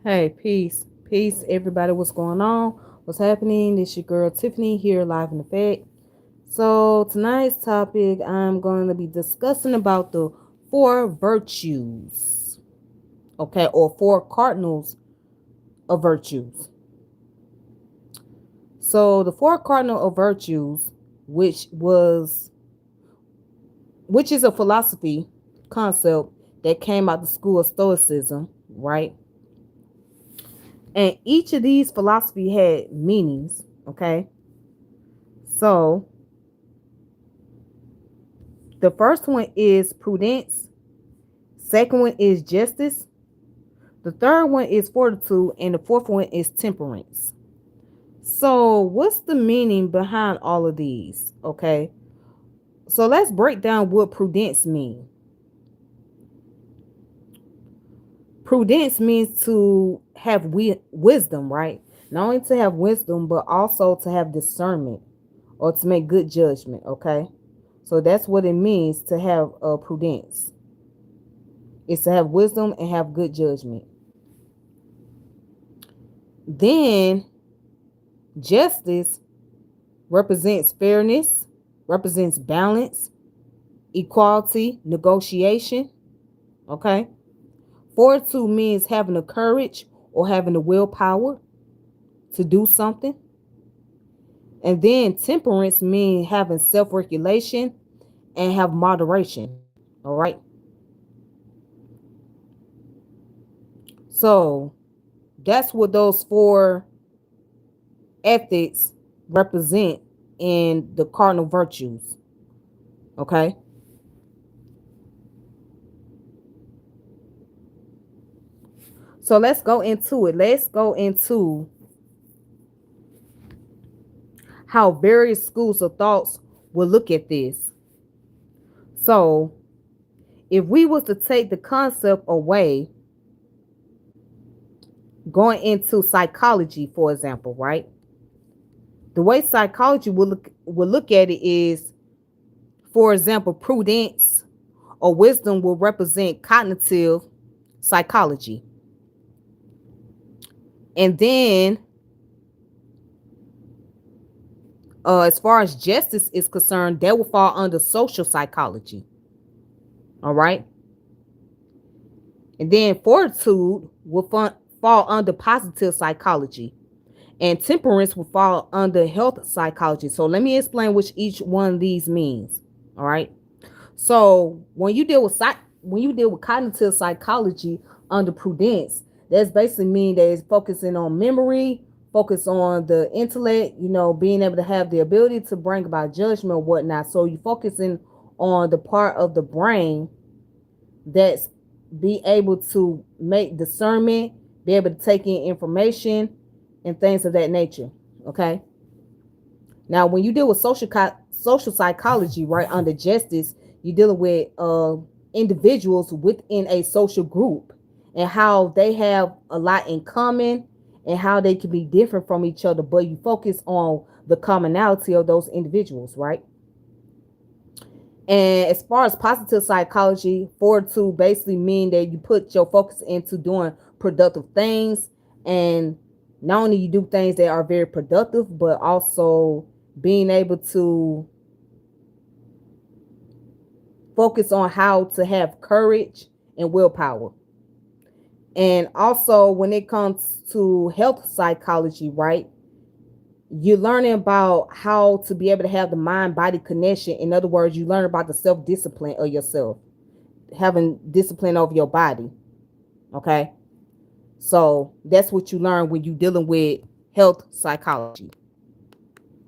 Hey, peace, everybody. What's going on? What's happening? This your girl Tiffany here, live in effect. So tonight's topic, I'm going to be discussing about the four virtues, okay, or four cardinals of virtues. So the four cardinal of virtues, which was, which is a philosophy concept that came out the school of Stoicism, right? And each of these philosophy had meanings, okay? So the first one is prudence. Second one is justice. The third one is fortitude. And the fourth one is temperance. So, what's the meaning behind all of these? Okay. So, let's break down what prudence means. Prudence means to have wisdom, right? Not only to have wisdom, but also to have discernment or to make good judgment. Okay. So, that's what it means to have prudence. It's to have wisdom and have good judgment. Then justice represents fairness, represents balance, equality, negotiation. Okay. Fortitude means having the courage or having the willpower to do something. And then temperance means having self regulation and have moderation. All right. So that's what those four ethics represent in the cardinal virtues. Okay. So let's go into it. Let's go into how various schools of thoughts will look at this. So if we was to take the concept away, going into psychology, for example, right? The way psychology will look at it is, for example, prudence or wisdom will represent cognitive psychology. And then, as far as justice is concerned, that will fall under social psychology. All right. And then fortitude will fall under positive psychology. And temperance will fall under health psychology. So let me explain which each one of these means. All right. So when you deal with cognitive psychology under prudence, that's basically mean that it's focusing on memory, focus on the intellect, being able to have the ability to bring about judgment or whatnot. So you're focusing on the part of the brain that's be able to make discernment, be able to take in information and things of that nature. Okay. Now, when you deal with social psychology, right, under justice, you're dealing with individuals within a social group and how they have a lot in common and how they can be different from each other, but you focus on the commonality of those individuals, right? And as far as positive psychology, fortitude basically mean that you put your focus into doing productive things, and not only you do things that are very productive, but also being able to focus on how to have courage and willpower. And also when it comes to health psychology, right? You're learning about how to be able to have the mind body connection. In other words, you learn about the self discipline of yourself, having discipline over your body. Okay. So that's what you learn when you're dealing with health psychology.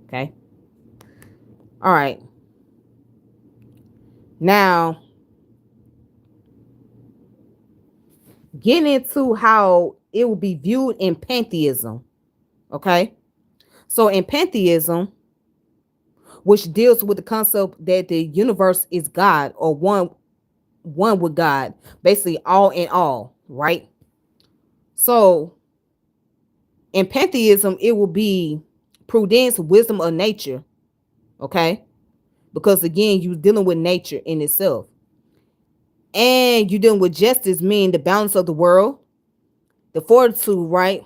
Okay. All right. Now, getting into how it will be viewed in pantheism. Okay. So in pantheism, which deals with the concept that the universe is God or one with God, basically all in all, right? So in pantheism, it will be prudence, wisdom of nature, okay? Because again, you're dealing with nature in itself. And you're dealing with justice, meaning the balance of the world. The fortitude, right?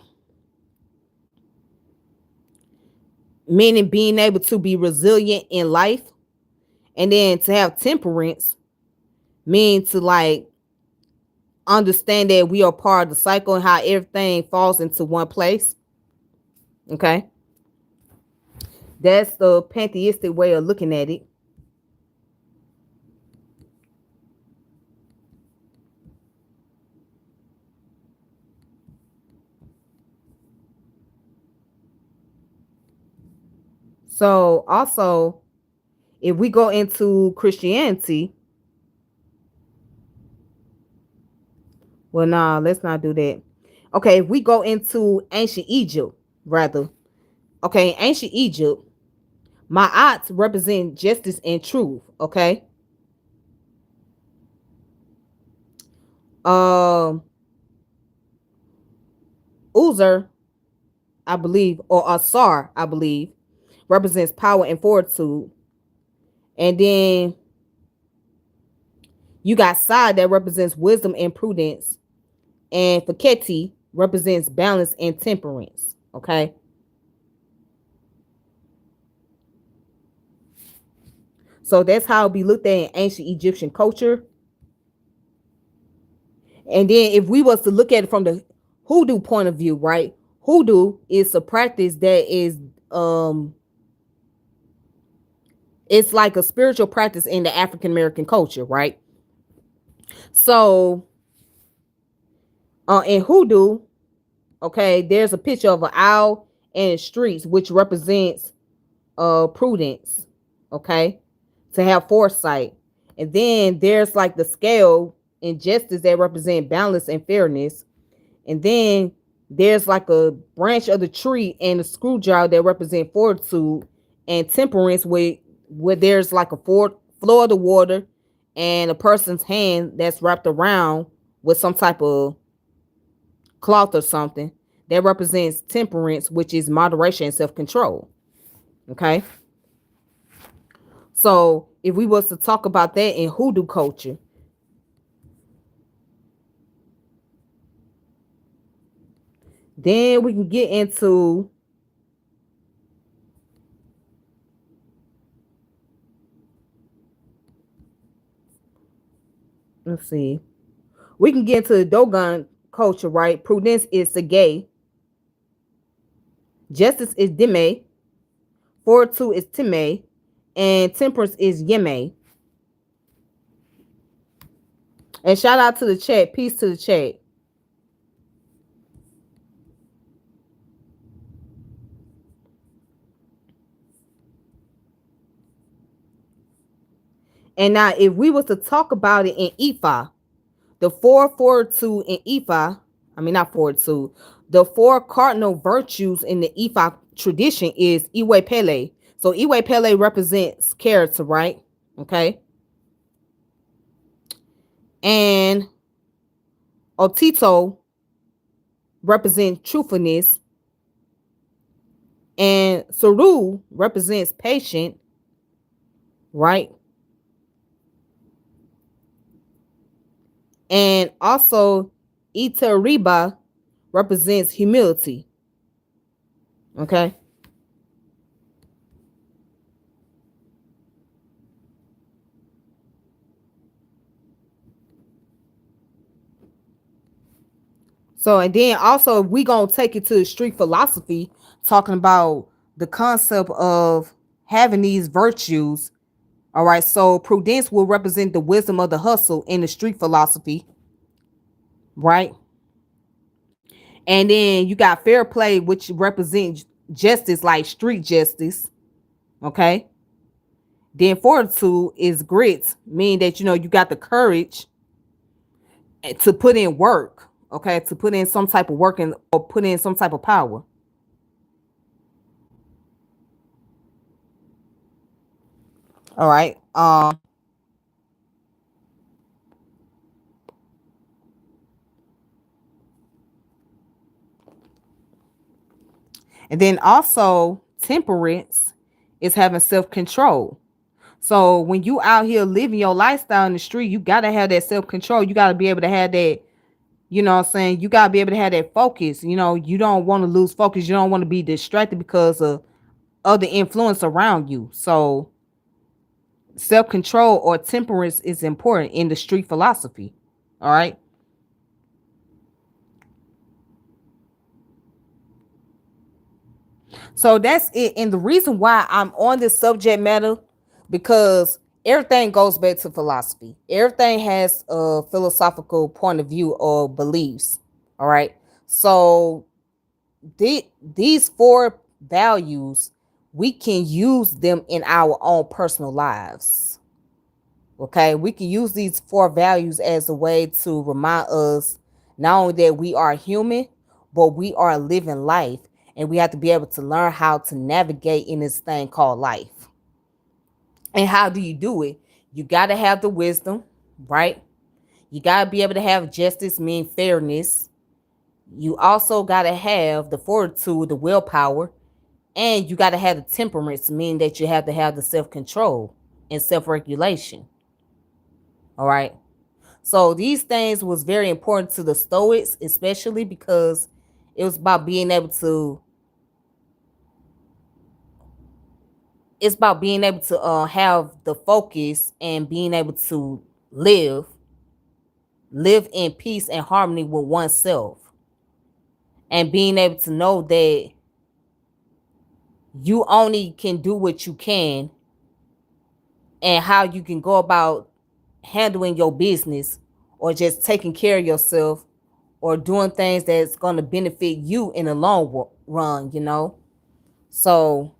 Meaning being able to be resilient in life. And then to have temperance, mean to like understand that we are part of the cycle and how everything falls into one place. Okay. That's the pantheistic way of looking at it. So also, if we go into Christianity, well, nah, let's not do that. Okay, if we go into ancient Egypt, rather, okay, ancient Egypt, Ma'at represent justice and truth. Okay, um, Uzer, I believe, or Asar, I believe, represents power and fortitude, and then you got Sa that represents wisdom and prudence, and Faketi represents balance and temperance. Okay, so that's how it be looked at in ancient Egyptian culture. And then if we was to look at it from the hoodoo point of view, right? Hoodoo is a practice that is it's like a spiritual practice in the African American culture, right? So in hoodoo, okay, there's a picture of an owl and streets, which represents prudence, okay, to have foresight. And then there's like the scale and justice that represent balance and fairness. And then there's like a branch of the tree and a screwdriver that represent fortitude and temperance, where there's like a floor of the water and a person's hand that's wrapped around with some type of cloth or something that represents temperance, which is moderation and self-control. Okay. So if we was to talk about that in hoodoo culture, then we can get into, let's see, we can get into the Dogon culture, right? Prudence is Sage, justice is Dime, fortitude is Time, and temperance is Yeme. And shout out to the chat. Peace to the chat. And now, if we was to talk about it in Ifa, the four fortitude in Ifa, I mean not fortitude, the four cardinal virtues in the Ifa tradition is Iwe Pele. So Iwe Pele represents character, right? Okay. And Otito represents truthfulness. And Saru represents patient, right? And also Itariba represents humility. Okay. So, and then also we gonna take it to the street philosophy, talking about the concept of having these virtues. All right. So prudence will represent the wisdom of the hustle in the street philosophy, right? And then you got fair play, which represents justice, like street justice. Okay. Then fortitude is grit, meaning that you got the courage to put in work, okay, to put in some type of work and or put in some type of power. All right. And then also temperance is having self-control. So when you out here living your lifestyle in the street, you gotta have that self-control. You gotta be able to have that, You know what I'm saying? You gotta be able to have that focus. You don't want to lose focus. You don't want to be distracted because of other influence around you. So self-control or temperance is important in the street philosophy. All right. So that's it. And the reason why I'm on this subject matter, because everything goes back to philosophy. Everything has a philosophical point of view or beliefs. All right. So these four values, we can use them in our own personal lives. Okay. We can use these four values as a way to remind us not only that we are human, but we are living life. And we have to be able to learn how to navigate in this thing called life. And how do you do it? You got to have the wisdom, right? You got to be able to have justice, mean fairness. You also got to have the fortitude, the willpower, and you got to have the temperance, meaning that you have to have the self-control and self-regulation. All right. So these things was very important to the Stoics, especially because it was about being able to have the focus and being able to live in peace and harmony with oneself, and being able to know that you only can do what you can, and how you can go about handling your business or just taking care of yourself or doing things that's going to benefit you in the long run. So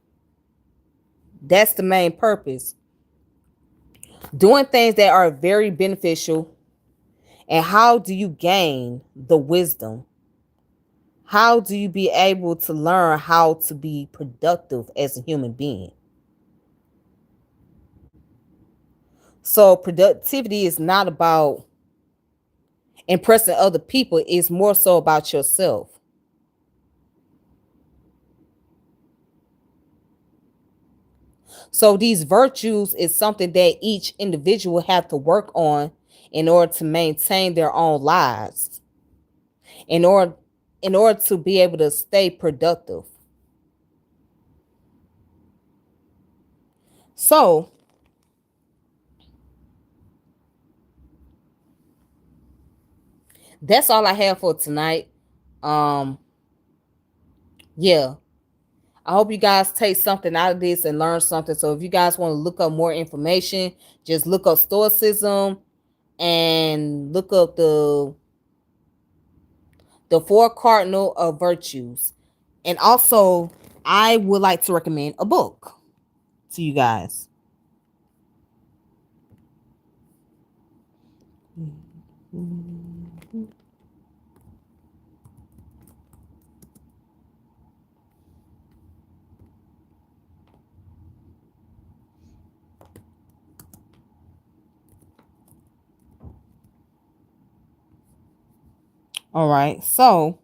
that's the main purpose. Doing things that are very beneficial. And how do you gain the wisdom? How do you be able to learn how to be productive as a human being? So productivity is not about impressing other people, it's more so about yourself. So these virtues is something that each individual have to work on in order to maintain their own lives, in order to be able to stay productive. So that's all I have for tonight. Um yeah. I hope you guys take something out of this and learn something. So if you guys want to look up more information, just look up Stoicism and look up the four cardinal of virtues. And also, I would like to recommend a book to you guys. All right. So,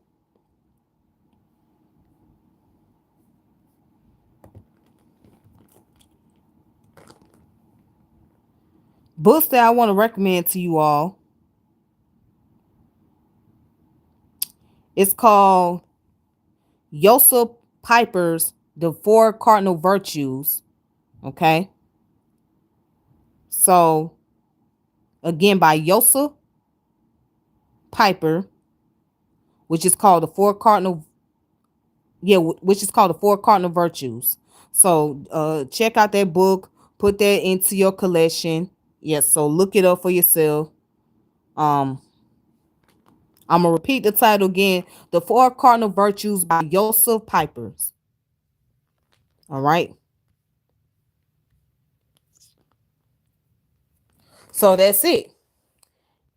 books that I want to recommend to you all. It's called Joseph Piper's The Four Cardinal Virtues. Okay. So, again, by Joseph Piper, which is called the Four Cardinal which is called the Four Cardinal Virtues. So check out that book, put that into your collection. Yes, so look it up for yourself. Um, I'm gonna repeat the title again: The Four Cardinal Virtues by Joseph Pipers. All right. So that's it.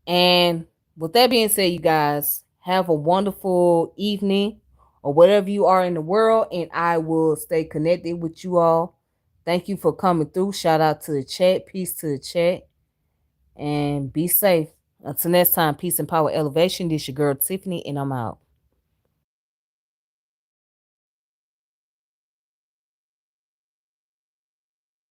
And with that being said, you guys have a wonderful evening or whatever you are in the world, and I will stay connected with you all. Thank you for coming through. Shout out to the chat. Peace to the chat. And be safe. Until next time, peace and power elevation. This your girl Tiffany, and I'm out.